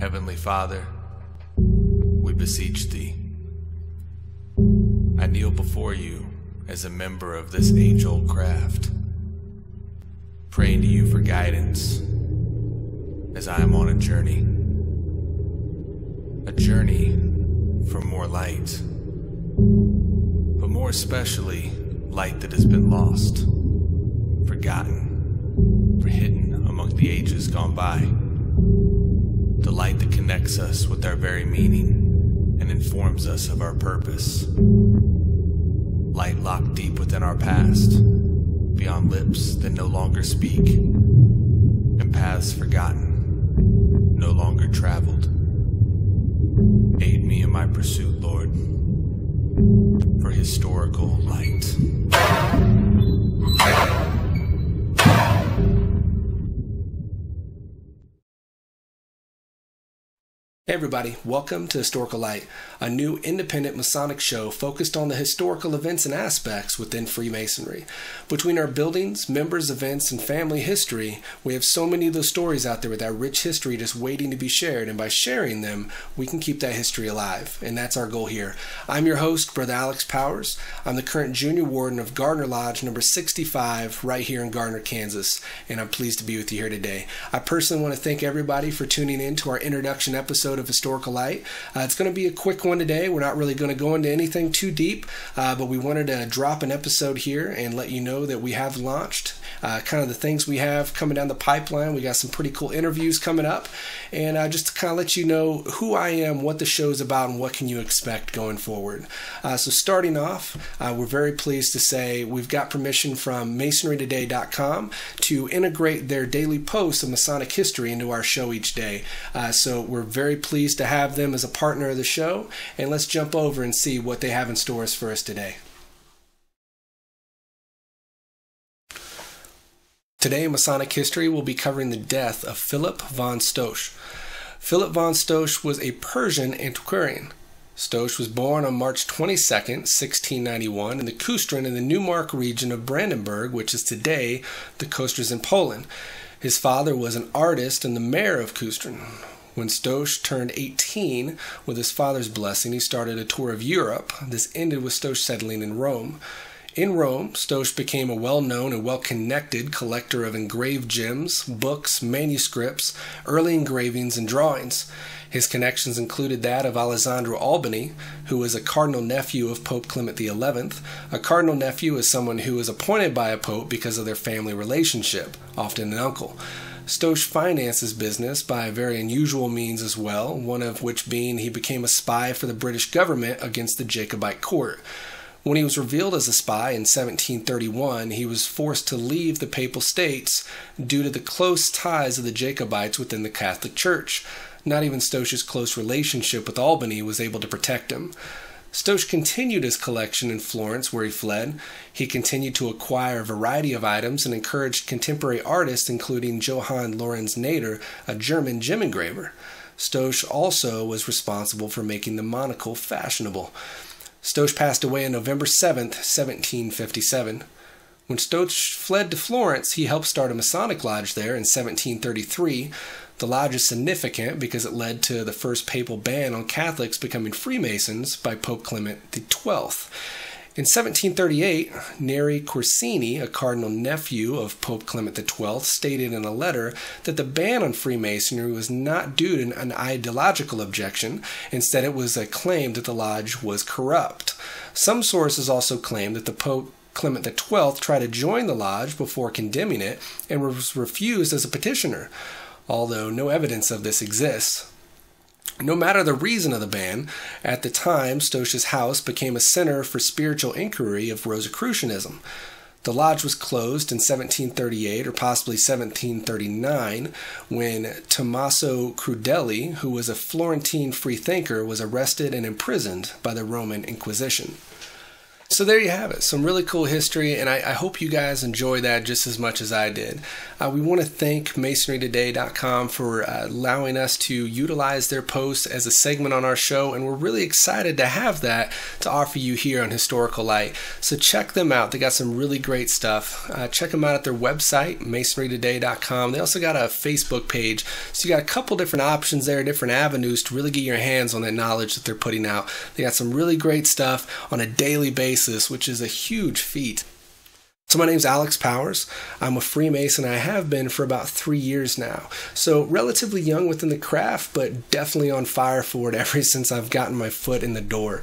Heavenly Father, we beseech Thee. I kneel before You as a member of this age-old craft, praying to You for guidance as I am on a journey for more light, but more especially light that has been lost, forgotten, or hidden among the ages gone by. The light that connects us with our very meaning and informs us of our purpose. Light locked deep within our past, beyond lips that no longer speak, and paths forgotten, no longer traveled. Aid me in my pursuit, Lord, for historical light. Hey everybody, welcome to Historical Light, a new independent Masonic show focused on the historical events and aspects within Freemasonry. Between our buildings, members, events, and family history, we have so many of those stories out there with that rich history just waiting to be shared, and by sharing them, we can keep that history alive, and that's our goal here. I'm your host, Brother Alex Powers. I'm the current Junior Warden of Gardner Lodge number 65 right here in Gardner, Kansas, and I'm pleased to be with you here today. I personally want to thank everybody for tuning in to our introduction episode of Historical Light. It's going to be a quick one today. We're not really going to go into anything too deep, but we wanted to drop an episode here and let you know that we have launched kind of the things we have coming down the pipeline. We got some pretty cool interviews coming up, and just to kind of let you know who I am, what the show's about, and what can you expect going forward. So starting off, we're very pleased to say we've got permission from MasonryToday.com to integrate their daily posts of Masonic history into our show each day. So we're very pleased to have them as a partner of the show, and let's jump over and see what they have in stores for us today. Today in Masonic history, we'll be covering the death of Philip von Stosch. Philip von Stosch was a Persian antiquarian. Stosch was born on March 22nd, 1691 in the Kustrin in the Neumark region of Brandenburg, which is today the Kostras in Poland. His father was an artist and the mayor of Kustrin. When Stosch turned 18, with his father's blessing, he started a tour of Europe. This ended with Stosch settling in Rome. In Rome, Stosch became a well-known and well-connected collector of engraved gems, books, manuscripts, early engravings, and drawings. His connections included that of Alessandro Albani, who was a cardinal nephew of Pope Clement XI. A cardinal nephew is someone who is appointed by a pope because of their family relationship, often an uncle. Stosch financed his business by a very unusual means as well, one of which being he became a spy for the British government against the Jacobite court. When he was revealed as a spy in 1731, he was forced to leave the Papal States due to the close ties of the Jacobites within the Catholic Church. Not even Stosch's close relationship with Albany was able to protect him. Stosch continued his collection in Florence, where he fled. He continued to acquire a variety of items and encouraged contemporary artists, including Johann Lorenz Nader, a German gem engraver. Stosch also was responsible for making the monocle fashionable. Stosch passed away on November 7th, 1757. When Stosch fled to Florence, he helped start a Masonic lodge there in 1733. The lodge is significant because it led to the first papal ban on Catholics becoming Freemasons by Pope Clement XII. In 1738, Neri Corsini, a cardinal nephew of Pope Clement XII, stated in a letter that the ban on Freemasonry was not due to an ideological objection. Instead, it was a claim that the lodge was corrupt. Some sources also claim that the Pope Clement XII tried to join the lodge before condemning it and was refused as a petitioner, although no evidence of this exists. No matter the reason of the ban, at the time, Stosch's house became a center for spiritual inquiry of Rosicrucianism. The lodge was closed in 1738 or possibly 1739 when Tommaso Crudeli, who was a Florentine freethinker, was arrested and imprisoned by the Roman Inquisition. So there you have it, some really cool history, and I hope you guys enjoy that just as much as I did. We want to thank MasonryToday.com for allowing us to utilize their posts as a segment on our show, and we're really excited to have that to offer you here on Historical Light. So check them out. They got some really great stuff. Check them out at their website, MasonryToday.com. They also got a Facebook page, so you got a couple different options there, different avenues to really get your hands on that knowledge that they're putting out. They got some really great stuff on a daily basis, which is a huge feat. So my name's Alex Powers. I'm a Freemason. I have been for about 3 years now. So relatively young within the craft, but definitely on fire for it ever since I've gotten my foot in the door.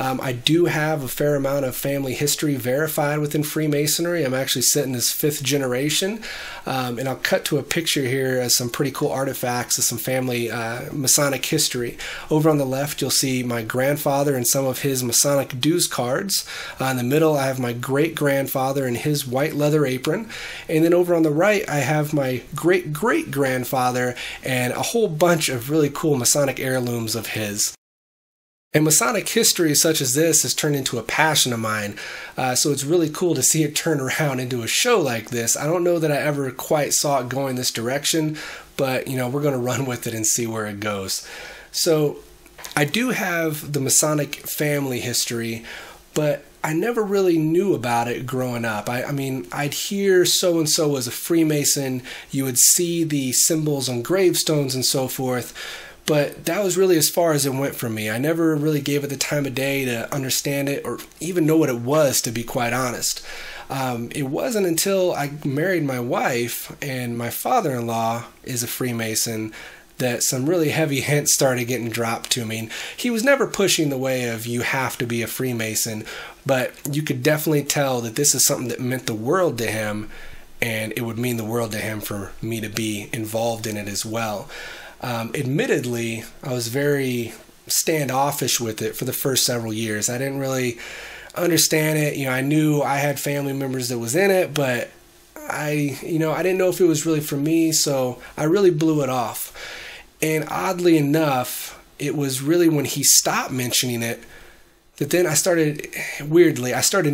I do have a fair amount of family history verified within Freemasonry. I'm actually sitting as 5th generation. And I'll cut to a picture here as some pretty cool artifacts of some family Masonic history. Over on the left, you'll see my grandfather and some of his Masonic dues cards. In the middle, I have my great-grandfather and his white leather apron. And then over on the right, I have my great-great-grandfather and a whole bunch of really cool Masonic heirlooms of his. And Masonic history such as this has turned into a passion of mine, so it's really cool to see it turn around into a show like this. I don't know that I ever quite saw it going this direction, but you know, we're going to run with it and see where it goes. So I do have the Masonic family history, but I never really knew about it growing up. I mean, I'd hear so-and-so was a Freemason, you would see the symbols on gravestones and so forth, but that was really as far as it went for me. I never really gave it the time of day to understand it or even know what it was, to be quite honest. It wasn't until I married my wife and my father-in-law is a Freemason that some really heavy hints started getting dropped to me. He was never pushing the way of you have to be a Freemason, but you could definitely tell that this is something that meant the world to him, and it would mean the world to him for me to be involved in it as well. Admittedly, I was very standoffish with it for the first several years. I didn't really understand it. You know, I knew I had family members that was in it, but I didn't know if it was really for me, so I really blew it off. And oddly enough, it was really when he stopped mentioning it that then I started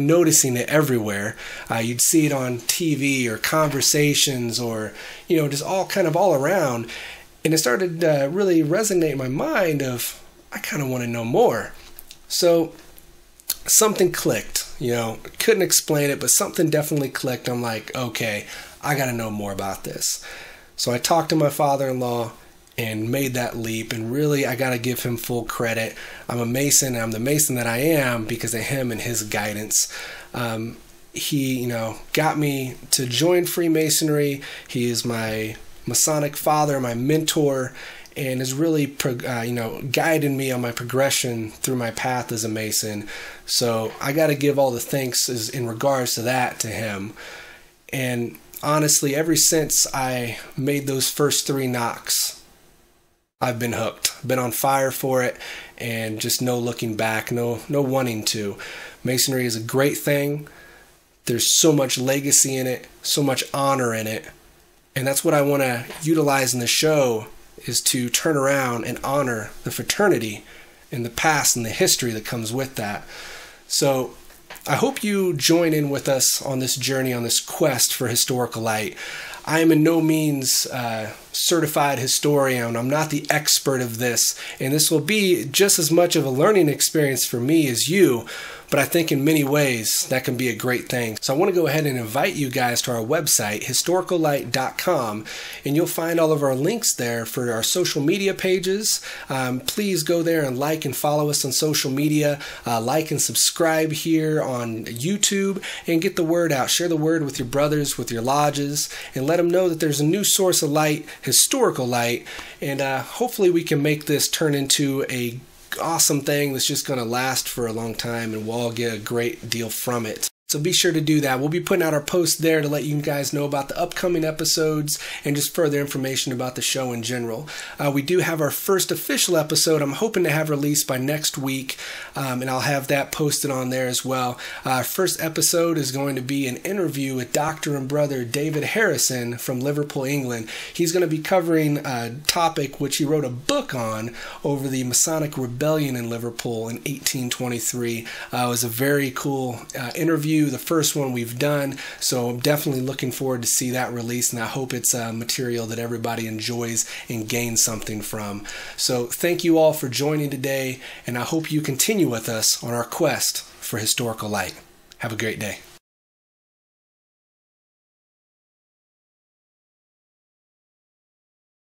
noticing it everywhere. You'd see it on TV or conversations or, you know, just all around. And it started to really resonate in my mind of, I kind of want to know more. So something clicked, you know, couldn't explain it, but something definitely clicked. I'm like, okay, I got to know more about this. So I talked to my father-in-law and made that leap, and really I got to give him full credit. I'm a Mason, and I'm the Mason that I am because of him and his guidance. He, you know, got me to join Freemasonry. He is my Masonic father, my mentor, and has really guided me on my progression through my path as a Mason. So I got to give all the thanks in regards to that to him. And honestly, ever since I made those first 3 knocks, I've been hooked, been on fire for it, and just no looking back, no wanting to. Masonry is a great thing. There's so much legacy in it, so much honor in it. And that's what I want to utilize in the show, is to turn around and honor the fraternity and the past and the history that comes with that. So I hope you join in with us on this journey, on this quest for historical light. I am in no means certified historian. I'm not the expert of this, and this will be just as much of a learning experience for me as you, but I think in many ways that can be a great thing. So I want to go ahead and invite you guys to our website, historicallight.com, and you'll find all of our links there for our social media pages. Please go there and like and follow us on social media, like and subscribe here on YouTube, and get the word out. Share the word with your brothers, with your lodges, and let them know that there's a new source of light, historical light, and hopefully we can make this turn into a awesome thing that's just going to last for a long time, and we'll all get a great deal from it. So be sure to do that. We'll be putting out our post there to let you guys know about the upcoming episodes and just further information about the show in general. We do have our first official episode I'm hoping to have released by next week, and I'll have that posted on there as well. Our first episode is going to be an interview with Dr. and Brother David Harrison from Liverpool, England. He's going to be covering a topic which he wrote a book on over the Masonic rebellion in Liverpool in 1823. It was a very cool interview. The first one we've done, so I'm definitely looking forward to see that release, and I hope it's material that everybody enjoys and gains something from. So thank you all for joining today, and I hope you continue with us on our quest for historical light. Have a great day.